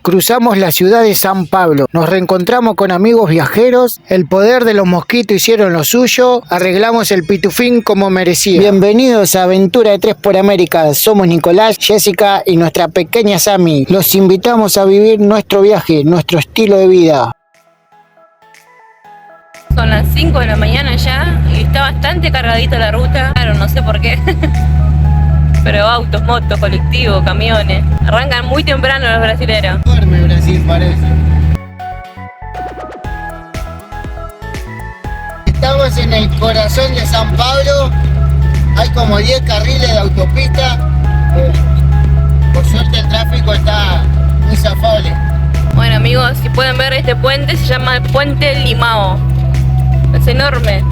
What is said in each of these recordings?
Cruzamos la ciudad de San Pablo, nos reencontramos con amigos viajeros, el poder de los mosquitos hicieron lo suyo, arreglamos el pitufín como merecía. Bienvenidos a Aventura de 3 por América, somos Nicolás, Jessica y nuestra pequeña Sammy. Los invitamos a vivir nuestro viaje, nuestro estilo de vida. Son las 5 de la mañana ya y está bastante cargadita la ruta, claro, no sé por qué. Pero autos, motos, colectivos, camiones. Arrancan muy temprano los brasileros. Duerme Brasil, parece. Estamos en el corazón de San Pablo. Hay como 10 carriles de autopista. Por suerte el tráfico está muy zafable. Bueno amigos, si pueden ver este puente, se llama el Puente Limao. Es enorme.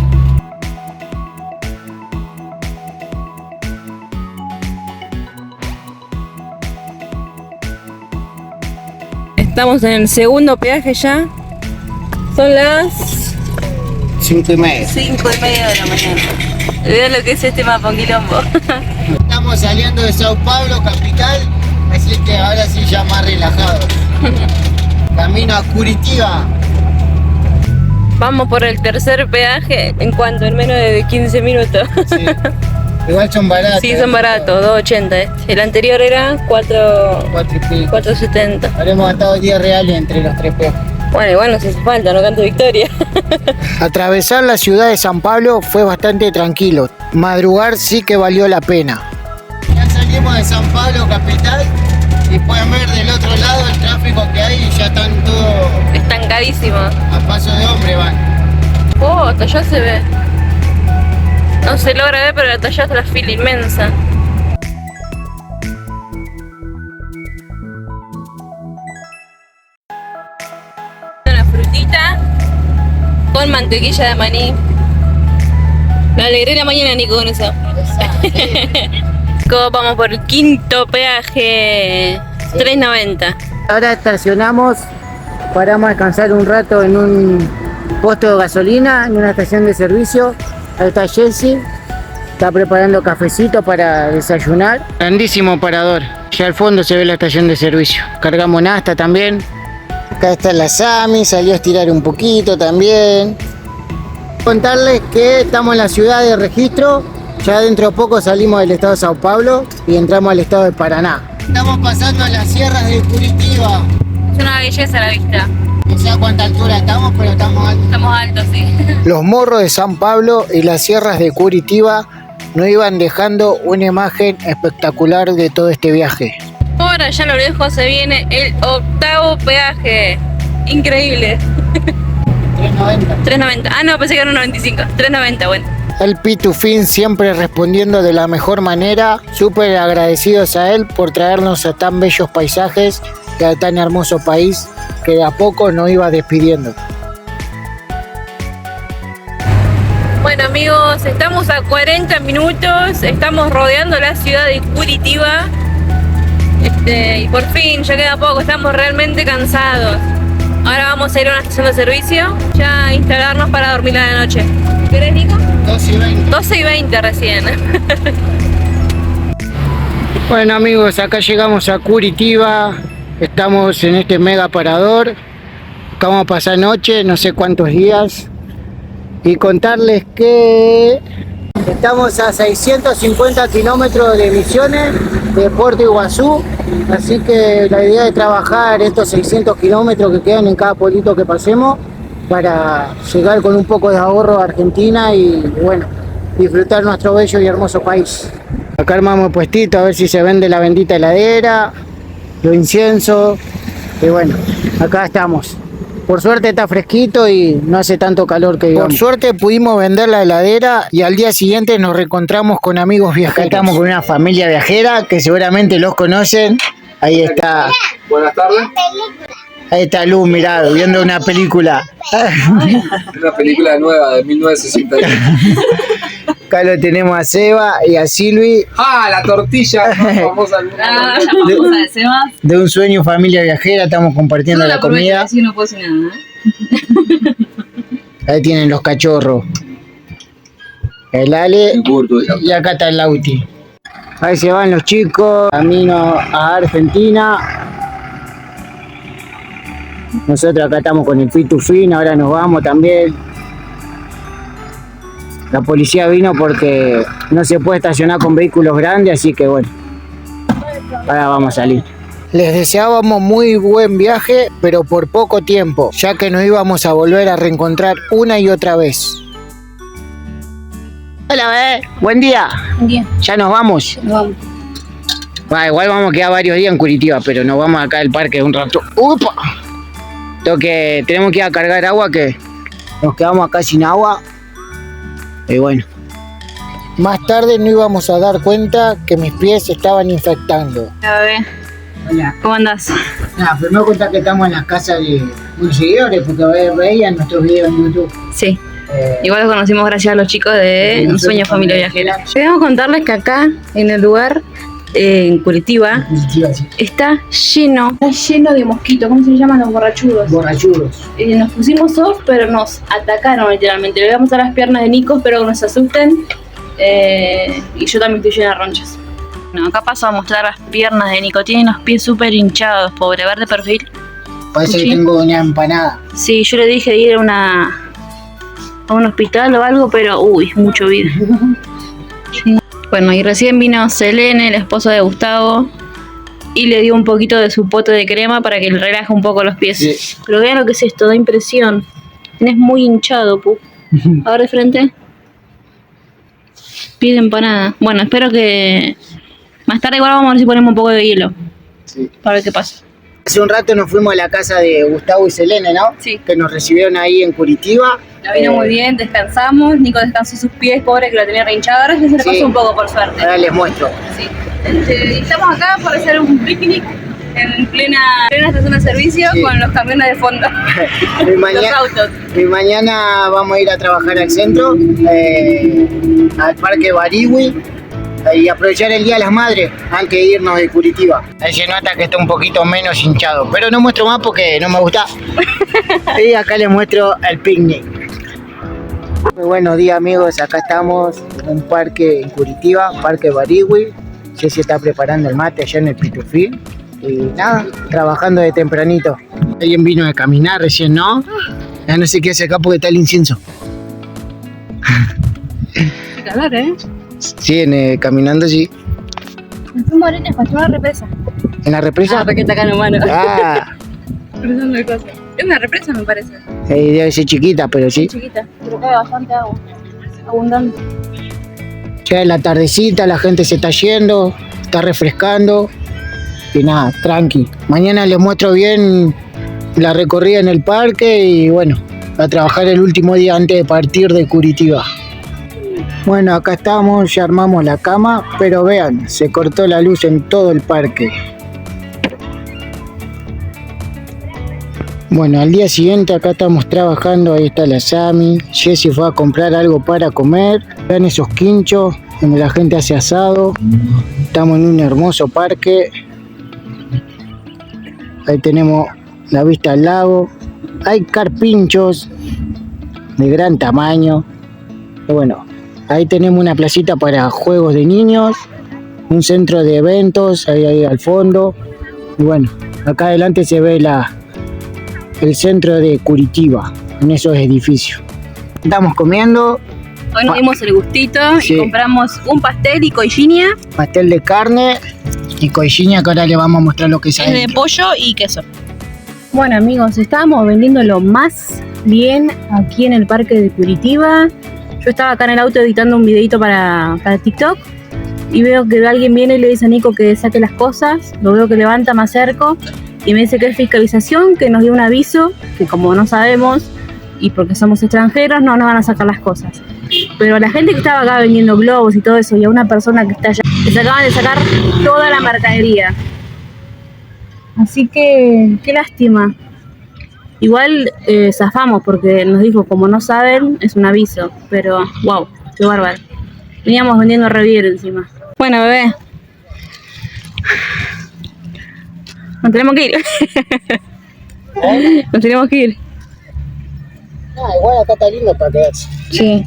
Estamos en el segundo peaje ya. Son las 5:30. 5:30 de la mañana. Vean lo que es este mapa, un quilombo. Estamos saliendo de Sao Paulo, capital, así que ahora sí ya más relajado. Camino a Curitiba. Vamos por el tercer peaje en menos de 15 minutos. Sí. Igual son baratos. Sí, son baratos, 2.80. El anterior era 4.70. Habremos gastado 10 reales entre los 3 peajes. Bueno, igual no se hace falta, no canto victoria. Atravesar la ciudad de San Pablo fue bastante tranquilo. Madrugar sí que valió la pena. Ya salimos de San Pablo, capital, y pueden ver del otro lado el tráfico que hay y ya están todos Estancadísimos. a paso de hombre van. Oh, hasta allá se ve. No se logra ver, pero hasta allá está la fila inmensa. Una frutita con mantequilla de maní. Me alegré la mañana, Nico, con eso. Vamos por el quinto peaje. 3.90. Ahora estacionamos, paramos a descansar un rato en un puesto de gasolina, en una estación de servicio. Ahí está Jessy, está preparando cafecito para desayunar. Grandísimo parador, ya al fondo se ve la estación de servicio. Cargamos nafta también. Acá está la Sami, salió a estirar un poquito también. Contarles que estamos en la ciudad de registro, ya dentro de poco salimos del estado de Sao Paulo y entramos al estado de Paraná. Estamos pasando las sierras de Curitiba. Es una belleza la vista. No sé a cuánta altura estamos, pero estamos altos. Estamos altos, sí. Los morros de San Pablo y las sierras de Curitiba nos iban dejando una imagen espectacular de todo este viaje. Ahora ya a lo lejos se viene el octavo peaje. Increíble. 3.90. 3.90. Ah, no, pensé que era 1.95. 3.90, bueno. El pitufín siempre respondiendo de la mejor manera. Súper agradecidos a él por traernos a tan bellos paisajes y a tan hermoso país que de a poco nos iba despidiendo. Bueno amigos, estamos a 40 minutos, estamos rodeando la ciudad de Curitiba. Y por fin, ya queda poco, estamos realmente cansados. Ahora vamos a ir a una estación de servicio, ya a instalarnos para dormir a la noche. ¿Qué eres, Nico? 12:20. 12:20 recién. Bueno amigos, acá llegamos a Curitiba. Estamos en este mega parador. Acá vamos a pasar noche, no sé cuántos días. Y contarles que estamos a 650 kilómetros de Misiones, de Puerto Iguazú. Así que la idea es trabajar estos 600 kilómetros que quedan en cada pueblito que pasemos para llegar con un poco de ahorro a Argentina y bueno, disfrutar nuestro bello y hermoso país. Acá armamos el puestito a ver si se vende la bendita heladera, los inciensos, y bueno, acá estamos. Por suerte está fresquito y no hace tanto calor que digamos. Por suerte pudimos vender la heladera y al día siguiente nos reencontramos con amigos viajeros. Acá estamos con una familia viajera que seguramente los conocen. Ahí está. Buenas tardes. Ahí está Luz, mirá, viendo una película. Una película nueva de 1961. Acá lo tenemos a Seba y a Silvi. ¡Ah, la tortilla! Famosa. De un sueño familia viajera, estamos compartiendo la comida. Así no puedo hacer nada. Ahí tienen los cachorros. El Ale y acá está el Lauti. Ahí se van los chicos, camino a Argentina. Nosotros acá estamos con el Pitufín, ahora nos vamos también. La policía vino porque no se puede estacionar con vehículos grandes, así que bueno, ahora vamos a salir. Les deseábamos muy buen viaje, pero por poco tiempo, ya que nos íbamos a volver a reencontrar una y otra vez. Hola, buen día. Buen día. ¿Ya nos vamos? Nos vamos. Igual vamos a quedar varios días en Curitiba, pero nos vamos acá al parque un rato. ¡Upa! Tenemos que ir a cargar agua, que nos quedamos acá sin agua. Y bueno. Más tarde no íbamos a dar cuenta que mis pies se estaban infectando. Hola, bebé. Hola. ¿Cómo andás? Primero contar que estamos en las casas de unos seguidores, porque veían nuestros videos en YouTube. Sí. Igual los conocimos gracias a los chicos de Un Sueño Familia Viajera. Queremos contarles que acá, en el lugar, en Curitiba, Sí. está lleno de mosquitos. ¿Cómo se llaman los borrachudos? Borrachudos. Nos pusimos off, pero nos atacaron literalmente. Le voy a mostrar las piernas de Nico, espero que no se asusten. Y yo también estoy llena de ronchas. Bueno, acá paso a mostrar las piernas de Nico. Tiene los pies súper hinchados, pobre. Ver de perfil. Parece Sí. que tengo una empanada. Sí, yo le dije de ir a un hospital o algo, pero uy, mucho vida. Sí. Bueno, y recién vino Selene, el esposo de Gustavo, y le dio un poquito de su pote de crema para que le relaje un poco los pies. Sí. Pero vean lo que es esto, da impresión. Tenés muy hinchado, pu. A ver de frente. Pide empanada. Bueno, espero que más tarde igual vamos a ver si ponemos un poco de hielo. Sí. Para ver qué pasa. Hace un rato nos fuimos a la casa de Gustavo y Selene, ¿no? Sí. Que nos recibieron ahí en Curitiba. La vino muy bien, descansamos. Nico descansó sus pies, pobre, que lo tenía re hinchado. Ahora ya se le Sí. pasó un poco, por suerte. Ahora les muestro. Sí. Estamos acá para hacer un picnic en plena estación de servicio, Sí. con los camiones de fondo. Y Los mañana, autos. y mañana vamos a ir a trabajar al centro, al Parque Barigüi, y aprovechar el Día de las Madres antes de irnos de Curitiba. Ahí se nota que está un poquito menos hinchado, pero no muestro más porque no me gusta. Y acá les muestro el picnic. Muy buenos días, amigos, acá estamos en un parque en Curitiba, Parque Barigüi. Jessy está preparando el mate allá en el Pitufín. Y nada, trabajando de tempranito. Alguien vino de caminar recién, ¿no? Ya no sé qué hace acá porque está el incienso. Qué calor, ¿eh? Sí, caminando sí. Me fuimos a Arenas para una represa. ¿En la represa? porque está acá en humano. Ah, Es una represa, me parece. debe ser chiquita, pero sí. Chiquita, pero cae bastante agua. Abundante. Ya en la tardecita la gente se está yendo, está refrescando. Y nada, tranqui. Mañana les muestro bien la recorrida en el parque y bueno, a trabajar el último día antes de partir de Curitiba. Bueno, acá estamos, ya armamos la cama, pero vean, se cortó la luz en todo el parque. Bueno, al día siguiente acá estamos trabajando, ahí está la Sami. Jessy fue a comprar algo para comer. Vean esos quinchos donde la gente hace asado. Estamos en un hermoso parque. Ahí tenemos la vista al lago. Hay carpinchos de gran tamaño. Y bueno, ahí tenemos una placita para juegos de niños. Un centro de eventos ahí al fondo. Y bueno, acá adelante se ve el centro de Curitiba, en esos edificios. Estamos comiendo Hoy nos dimos el gustito Sí. y compramos un pastel y coillinia. pastel de carne y coillinia, que ahora le vamos a mostrar lo que es Es de adentro. pollo y queso. Bueno, amigos, estábamos vendiéndolo más bien aquí en el parque de Curitiba. Yo estaba acá en el auto editando un videito para TikTok y veo que alguien viene y le dice a Nico que saque las cosas. Lo veo que levanta, me acerco y me dice que es fiscalización, que nos dio un aviso, que como no sabemos y porque somos extranjeros no nos van a sacar las cosas. Pero a la gente que estaba acá vendiendo globos y todo eso, y a una persona que está allá, les acaban de sacar toda la mercadería. Así que, qué lástima. Igual zafamos porque nos dijo, como no saben, es un aviso. Pero, wow, qué bárbaro. Veníamos vendiendo re bien encima. Bueno, bebé. Nos tenemos que ir. Nos tenemos que ir. Igual acá está lindo para quedarse. Sí.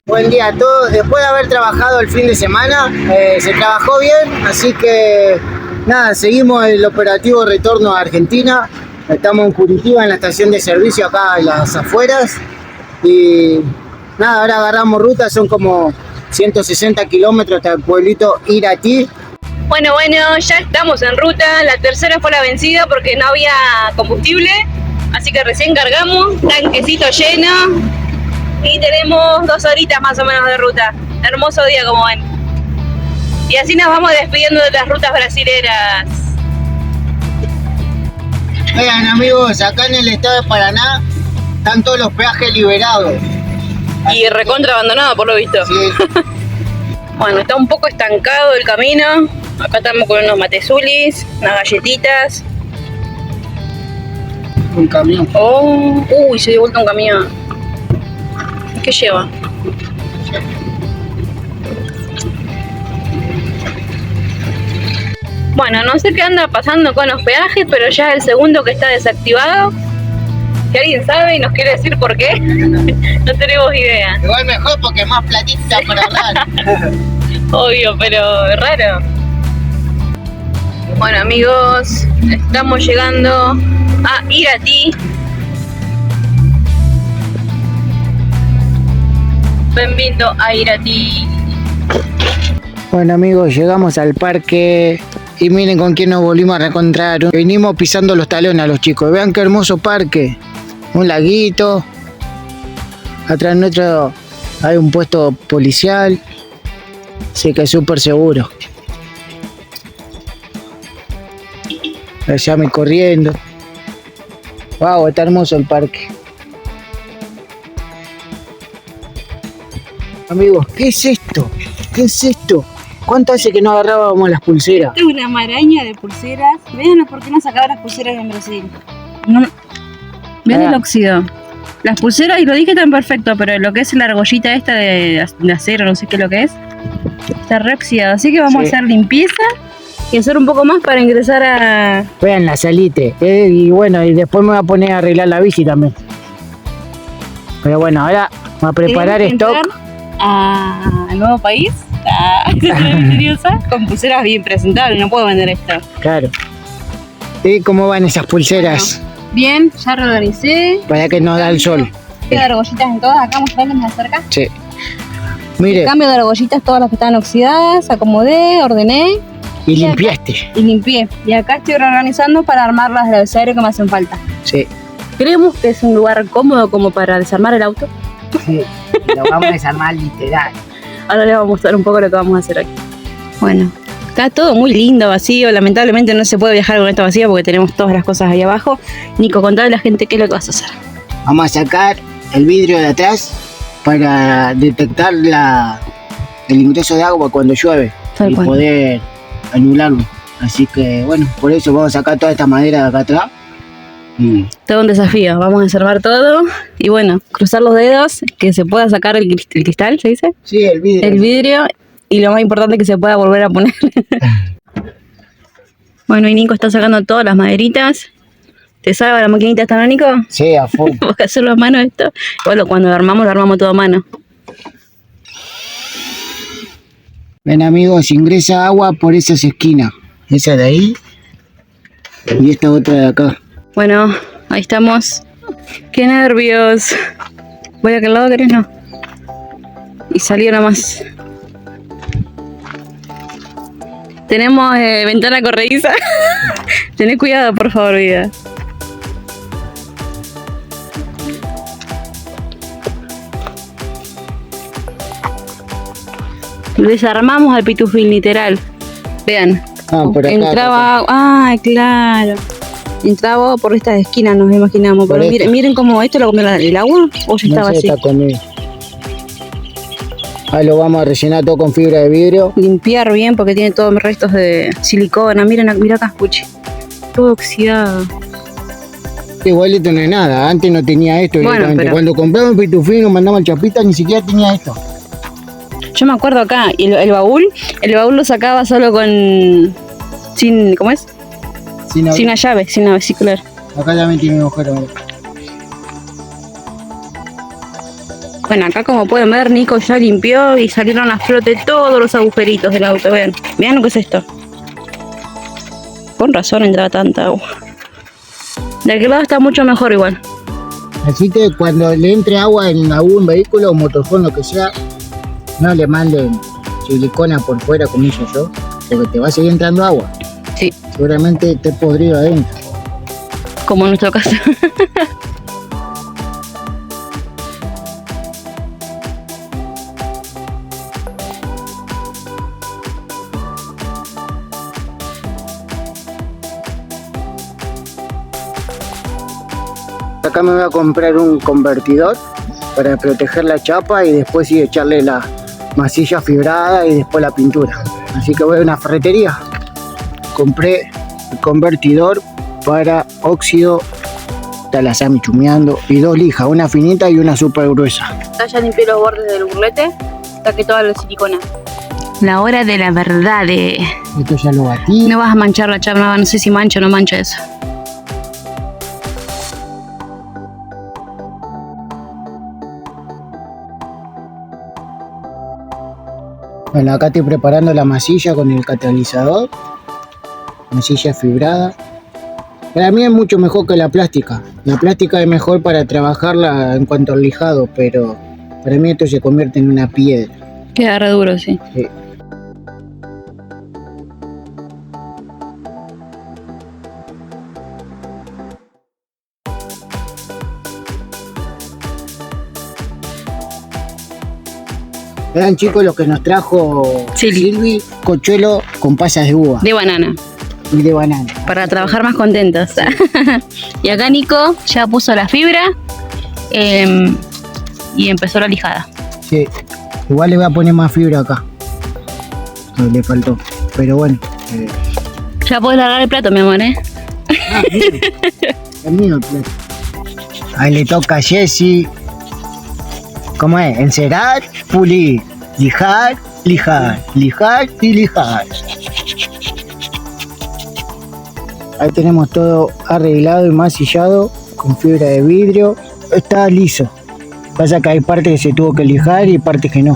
Buen día a todos. Después de haber trabajado el fin de semana, se trabajó bien, así que nada, seguimos el operativo retorno a Argentina. Estamos en Curitiba, en la estación de servicio acá en las afueras. Y nada, ahora agarramos ruta, son como 160 kilómetros hasta el pueblito Iratí. Bueno, ya estamos en ruta. La tercera fue la vencida porque no había combustible. Así que recién cargamos, tanquecito lleno. Y tenemos 2 horitas más o menos de ruta. Hermoso día, como ven. Y así nos vamos despidiendo de las rutas brasileras. Vean amigos, acá en el estado de Paraná están todos los peajes liberados. Y recontra abandonado por lo visto. Sí. Bueno, está un poco estancado el camino. Acá estamos con unos matezulis, unas galletitas. Un camión. Oh, uy, se dio vuelta un camión. ¿Qué lleva? Bueno, no sé qué anda pasando con los peajes, pero ya es el segundo que está desactivado. Si alguien sabe y nos quiere decir por qué, no tenemos idea. Igual mejor porque más platita para ahorrar. Obvio, pero es raro. Bueno amigos, estamos llegando a Iratí. Bienvenido a Iratí. Bueno amigos, llegamos al parque y miren con quién nos volvimos a reencontrar. Venimos pisando los talones a los chicos. Vean qué hermoso parque. Un laguito. Atrás nuestro hay un puesto policial. Así que es súper seguro. Allá me corriendo. Wow, está hermoso el parque. Amigos, ¿qué es esto? ¿Qué es esto? ¿Cuánto hace que no agarrábamos las pulseras? Esto es una maraña de pulseras. Vean por qué no sacaban las pulseras en Brasil. No. Vean el óxido. Las pulseras, y lo dije tan perfecto, pero lo que es la argollita esta de acero, no sé qué es lo que es, está re oxidado. Así que vamos a hacer limpieza y hacer un poco más para ingresar a... Vean la salite. Y bueno, y después me voy a poner a arreglar la bici también. Pero bueno, ahora voy a preparar stock. Al nuevo país, misteriosa, con pulseras bien presentables. No puedo vender esto. Claro. ¿Y cómo van esas pulseras? Bueno, bien, ya reorganicé. Para que nos da el sol. Queda argollitas en todas. Acá mostrarles más cerca. Sí. Mire. Cambio de argollitas, todas las que estaban oxidadas. Acomodé, ordené. Y limpiaste. Y limpié. Y acá estoy reorganizando para armar las del abecedario que me hacen falta. Sí. Creemos que es un lugar cómodo como para desarmar el auto. Sí. Lo vamos a desarmar literal. Ahora les voy a mostrar un poco lo que vamos a hacer aquí. Bueno, está todo muy lindo, vacío. Lamentablemente no se puede viajar con esto vacío porque tenemos todas las cosas ahí abajo. Nico, contale a la gente qué es lo que vas a hacer. Vamos a sacar el vidrio de atrás para detectar el ingreso de agua cuando llueve. Tal y cual. Poder anularlo. Así que bueno, por eso vamos a sacar toda esta madera de acá atrás. Todo un desafío, vamos a desarmar todo y bueno, cruzar los dedos, que se pueda sacar el cristal, ¿se dice? Sí, el vidrio. El vidrio, y lo más importante, que se pueda volver a poner. Bueno, y Nico está sacando todas las maderitas. ¿Te salva la maquinita esta, no, Nico? Sí, a full. ¿Vos que hacerlo a mano esto? Bueno, cuando lo armamos todo a mano. Ven amigos, ingresa agua por esas esquinas. Esa de ahí y esta otra de acá. Bueno, ahí estamos. ¡Qué nervios! ¿Voy a aquel lado, querés? No. Y salió nomás. Tenemos ventana corrediza. Tened cuidado, por favor, vida. Desarmamos al pitufín, literal. Vean. Por acá. Entraba... Ah, claro. Entraba por estas esquinas, nos imaginamos. Por Pero miren cómo esto lo comió el agua, o ya estaba así. Está comido. Ahí lo vamos a rellenar todo con fibra de vidrio. Limpiar bien porque tiene todos restos de silicona. Mira acá, escuche. Todo oxidado. Igual esto no es nada, antes no tenía esto. Bueno, pero... Cuando compramos pitufín nos mandamos el chapita, ni siquiera tenía esto. Yo me acuerdo acá, y el baúl lo sacaba solo con... sin... ¿cómo es? Sin una llave, sin una vesicular. Acá también tiene un agujero. Bueno, acá como pueden ver, Nico ya limpió y salieron a flote todos los agujeritos del auto. Vean lo que es esto. Con razón entraba tanta agua. De aquel lado está mucho mejor igual. Así que cuando le entre agua en algún vehículo o motorhome, lo que sea, no le manden silicona por fuera, como hice yo, porque te va a seguir entrando agua. Sí. Seguramente esté podrido adentro. Como en nuestro caso. Acá me voy a comprar un convertidor para proteger la chapa y después sí echarle la masilla fibrada y después la pintura. Así que voy a una ferretería. Compré el convertidor para óxido, está la Sami chumeando, y 2 lijas, una finita y una súper gruesa. Ya limpié los bordes del burlete, saqué toda la silicona. La hora de la verdad. Esto ya lo batí. No vas a manchar la chapa, no sé si mancha o no mancha eso. Bueno, acá estoy preparando la masilla con el catalizador. Masilla fibrada. Para mí es mucho mejor que la plástica. La plástica es mejor para trabajarla en cuanto al lijado, pero para mí esto se convierte en una piedra. Queda re duro, sí. Sí. Eran chicos los que nos trajo Silvi, cochuelo con pasas de uva De banana. y de banana. Para trabajar más contentos. Y acá Nico ya puso la fibra y empezó la lijada. Sí, igual le voy a poner más fibra acá. No, le faltó, pero bueno. Ya podés largar el plato, mi amor, Ah, bien. Es mío el plato. Ahí le toca a Jessy. ¿Cómo es? Encerar, pulir, lijar, lijar, lijar y lijar. Ahí tenemos todo arreglado y masillado con fibra de vidrio. Está liso. Pasa que hay partes que se tuvo que lijar y partes que no.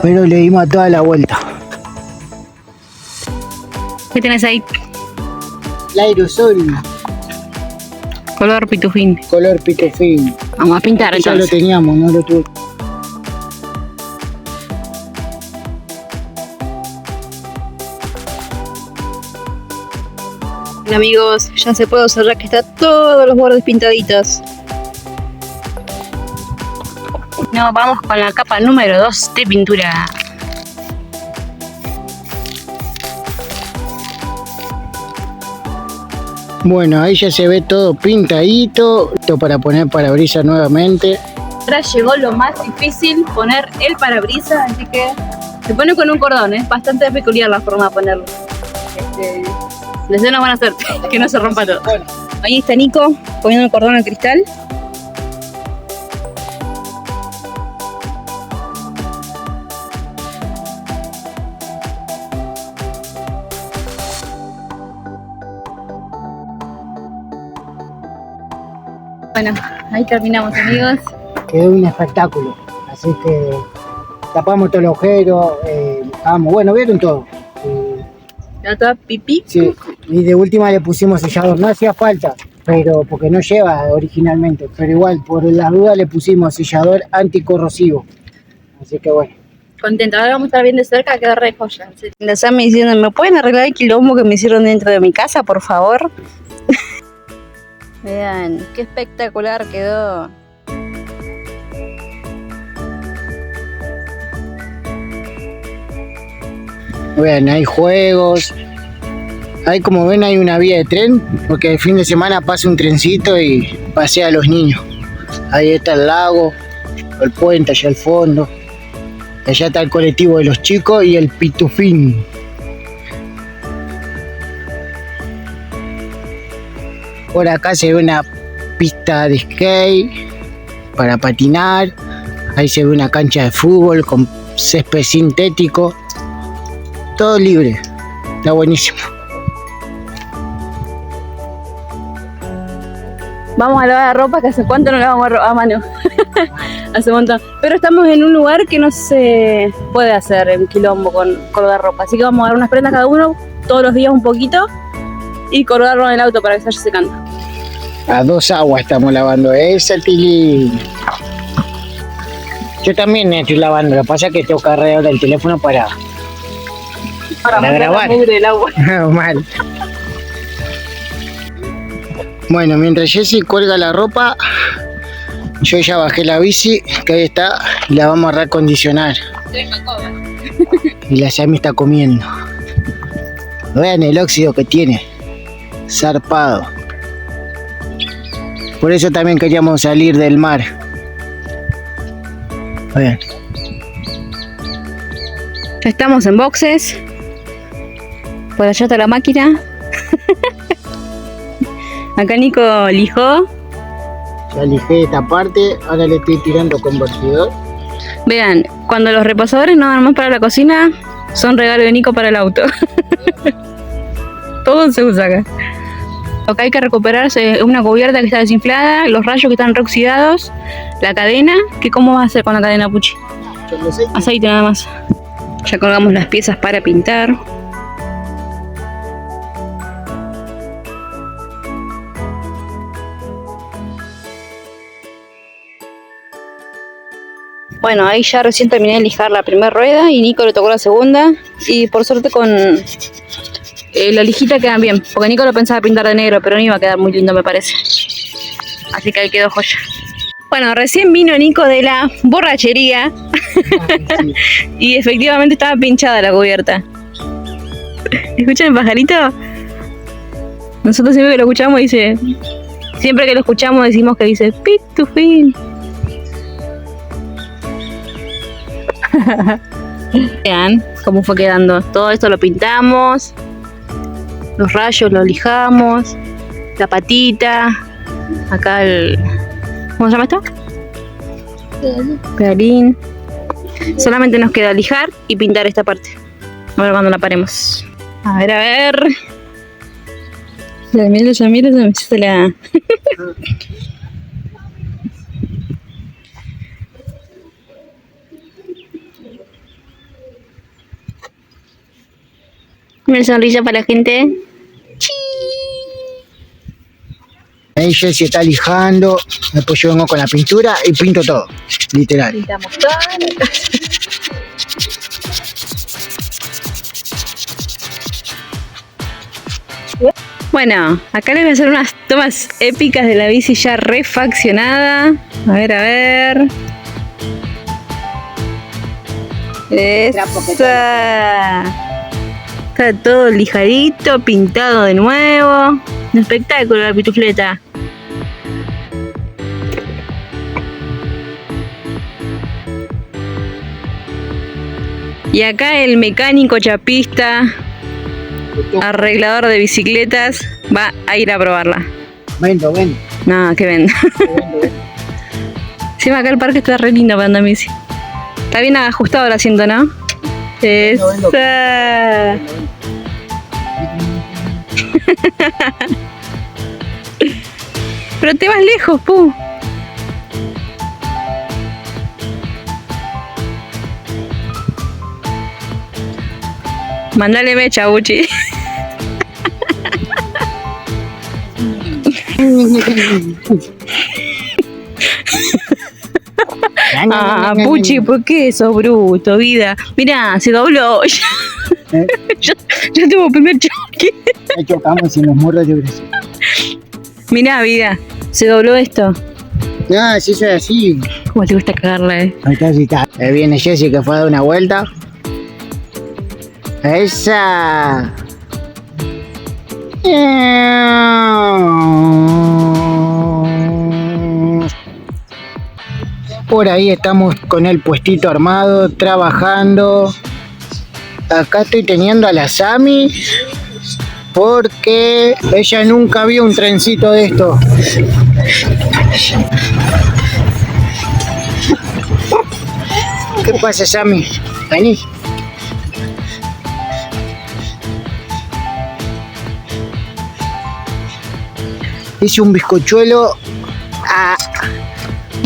Pero le dimos a toda la vuelta. ¿Qué tenés ahí? El aerosol, Color pitufín. color pitufín. Vamos a pintar Ya entonces. lo teníamos, no lo tuve. Bueno, amigos, ya se puede observar que está todos los bordes pintaditos. No, vamos con la capa número 2 de pintura. Bueno, ahí ya se ve todo pintadito. Esto para poner parabrisas nuevamente. Ahora llegó lo más difícil, poner el parabrisas, así que se pone con un cordón, es bastante peculiar la forma de ponerlo. Les deseo una buena suerte, que no se rompa todo. Ahí está Nico poniendo el cordón al cristal. Bueno, ahí terminamos, amigos. Quedó un espectáculo. Así que tapamos todo el agujero. Bueno, vieron todo. Ya toda pipí. Sí, y de última le pusimos sellador. No hacía falta, pero porque no lleva originalmente. Pero igual, por las dudas le pusimos sellador anticorrosivo. Así que bueno. Contenta, ahora vamos a estar bien de cerca, queda re joya. La Sam me diciendo, ¿me pueden arreglar el quilombo que me hicieron dentro de mi casa, por favor? Vean, qué espectacular quedó. Vean, hay juegos. Ahí como ven hay una vía de tren, porque el fin de semana pasa un trencito y pasea a los niños. Ahí está el lago, el puente allá al fondo. Allá está el colectivo de los chicos y el pitufín. Por acá se ve una pista de skate para patinar. Ahí se ve una cancha de fútbol con césped sintético. Todo libre. Está buenísimo. Vamos a lavar la ropa, que hace cuánto no lavamos a mano. Hace un montón. Pero estamos en un lugar que no se puede hacer un quilombo con colgar ropa. Así que vamos a dar unas prendas cada uno, todos los días un poquito, y colgarlo en el auto para que se vaya secando. A 2 aguas estamos lavando esa tilín. Yo también estoy lavando, lo que pasa es que tengo que agarrar ahora el teléfono para grabar. Del agua. Mal. Bueno, mientras Jessy cuelga la ropa, yo ya bajé la bici, que ahí está, y la vamos a reacondicionar. Y la Sammy está comiendo. Vean el óxido que tiene. Zarpado. Por eso también queríamos salir del mar. Vean. Ya estamos en boxes. Por allá está la máquina. Acá Nico lijó. Ya lijé esta parte, ahora le estoy tirando convertidor. Vean, cuando los repasadores no dan más para la cocina, son regalo de Nico para el auto. Todo se usa acá. Lo que hay que recuperar es una cubierta que está desinflada, los rayos que están reoxidados, la cadena, que cómo vas a hacer con la cadena, Puchi. Aceite nada más. Ya colgamos las piezas para pintar. Bueno, ahí ya recién terminé de lijar la primera rueda y Nico le tocó la segunda. Y por suerte con la lijita quedan bien, porque Nico lo pensaba pintar de negro, pero no iba a quedar muy lindo, me parece. Así que ahí quedó joya. Bueno, recién vino Nico de la borrachería y efectivamente estaba pinchada la cubierta. ¿Escuchan el pajarito? Nosotros siempre que lo escuchamos dice... Siempre que lo escuchamos decimos que dice pitufín. Vean cómo fue quedando. Todo esto lo pintamos. Los rayos los lijamos. La patita. Acá el... ¿Cómo se llama esto? Pedalín. Solamente nos queda lijar y pintar esta parte. A ver cuando la paremos. A ver, a ver. Mira, se me hiciste la... Una sonrisa para la gente. Ahí Jessy está lijando, después yo vengo con la pintura y pinto todo, literal. Pintamos todo. Bueno, acá les voy a hacer unas tomas épicas de la bici ya refaccionada. A ver, a ver. Esa. Está todo lijadito, pintado de nuevo. Un espectáculo la pitufleta. Y acá el mecánico chapista, arreglador de bicicletas, va a ir a probarla. Vendo. No, que venda. Sí, acá el parque está re lindo para andar en bici. Está bien ajustado el asiento, ¿no? Esa. Pero te vas lejos, pu. Mándale mecha, Buchi. Ah, Puchi, ¿por qué sos bruto, vida? Mirá, se dobló. Ya tuvo primer choque. Ya chocamos en los muros de Brasil. Mirá, vida, se dobló esto. No, si eso es así. ¿Cómo te gusta cagarla, Ahí está. Ahí viene Jessy que fue a dar una vuelta. Esa. Por ahí estamos con el puestito armado, trabajando. Acá estoy teniendo a la Sammy porque ella nunca vio un trencito de esto. ¿Qué pasa, Sammy? Vení. Hice un bizcochuelo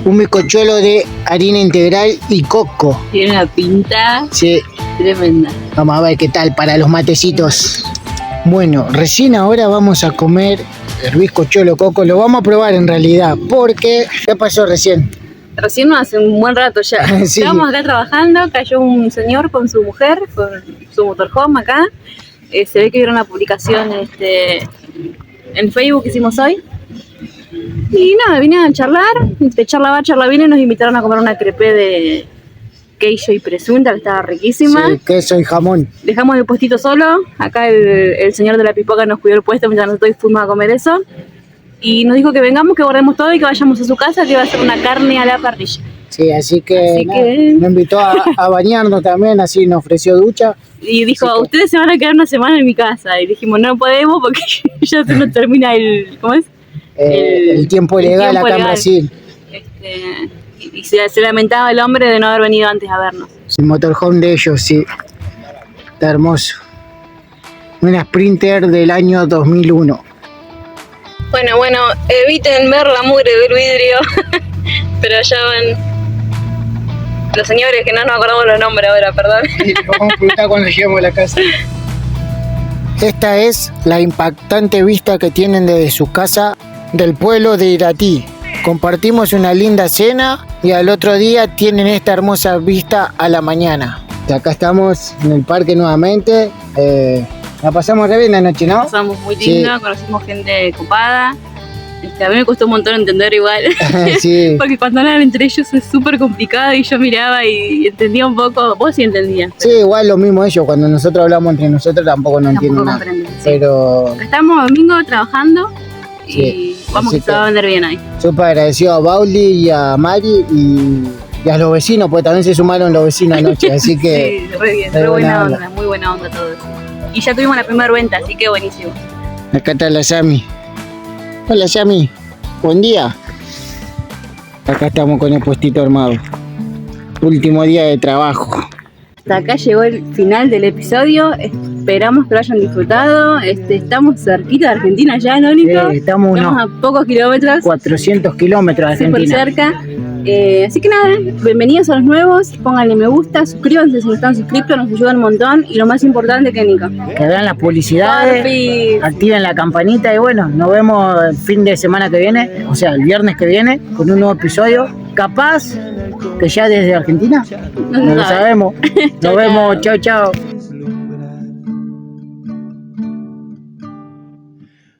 Un bizcochuelo de harina integral y coco. Tiene una pinta Sí, tremenda. vamos a ver qué tal para los matecitos. Bueno, recién ahora vamos a comer el bizcochuelo coco. Lo vamos a probar en realidad, porque... ¿Qué pasó recién? Recién hace un buen rato ya. Sí. Estábamos acá trabajando, cayó un señor con su mujer, con su motorhome acá. Se ve que vieron una publicación en Facebook que hicimos hoy. Y nada, vine a charlar, de charla va, charla viene, y nos invitaron a comer una crepé de queijo y presunta, que estaba riquísima. Sí, queso y jamón. Dejamos el puestito solo, acá el señor de la pipoca nos cuidó el puesto mientras nosotros fuimos a comer eso. Y nos dijo que vengamos, que guardemos todo y que vayamos a su casa, que iba a hacer una carne a la parrilla. Sí, así que, Así nada, que- nos invitó a bañarnos también, así nos ofreció ducha. Y dijo, Así que- ustedes se van a quedar una semana en mi casa. Y dijimos, no podemos porque ya se nos termina ¿cómo es? El tiempo el legal tiempo acá en legal. Brasil. Y se lamentaba el hombre de no haber venido antes a vernos. El motorhome de ellos, sí. Está hermoso. Una Sprinter del año 2001. Bueno, eviten ver la mugre del vidrio. Pero allá van los señores que no nos acordamos los nombres ahora, perdón. Vamos a preguntar cuando lleguemos a la casa. Esta es la impactante vista que tienen desde su casa del pueblo de Iratí. Compartimos una linda cena y al otro día tienen esta hermosa vista a la mañana. Y acá estamos en el parque nuevamente. La pasamos re bien la noche, ¿no? Pasamos muy Sí. lindo, conocimos gente copada. A mí me costó un montón entender igual. Sí. Porque cuando hablan entre ellos es súper complicado y yo miraba y entendía un poco. Vos sí entendías. Sí, igual lo mismo ellos. Cuando nosotros hablamos entre nosotros tampoco no entienden Tampoco nada. comprenden, sí. Pero Estamos domingo trabajando y Sí, vamos así que se va a que- vender bien ahí. súper agradecido a Bauli y a Mari y a los vecinos, porque también se sumaron los vecinos anoche, así que Sí, re bien, re re buena buena onda, muy buena onda todo eso. Y ya tuvimos la primera venta, así que buenísimo. acá está la Yami. Hola Yami, buen día. Acá estamos con el puestito armado. Último día de trabajo. Hasta acá llegó el final del episodio, esperamos que lo hayan disfrutado. Estamos cerquita de Argentina ya, ¿no, Nico? Estamos Estamos unos a pocos kilómetros, 400 kilómetros de súper Argentina. cerca. Así que nada, bienvenidos a los nuevos, pónganle me gusta, suscríbanse si no están suscritos, nos ayudan un montón. Y lo más importante que Nico. Que vean las publicidades, Porfis. activen la campanita y bueno, nos vemos el fin de semana que viene, o sea, el viernes que viene, con un nuevo episodio. Capaz que ya desde Argentina, No se no lo sabe. sabemos. Chau, Nos vemos, chao, chao.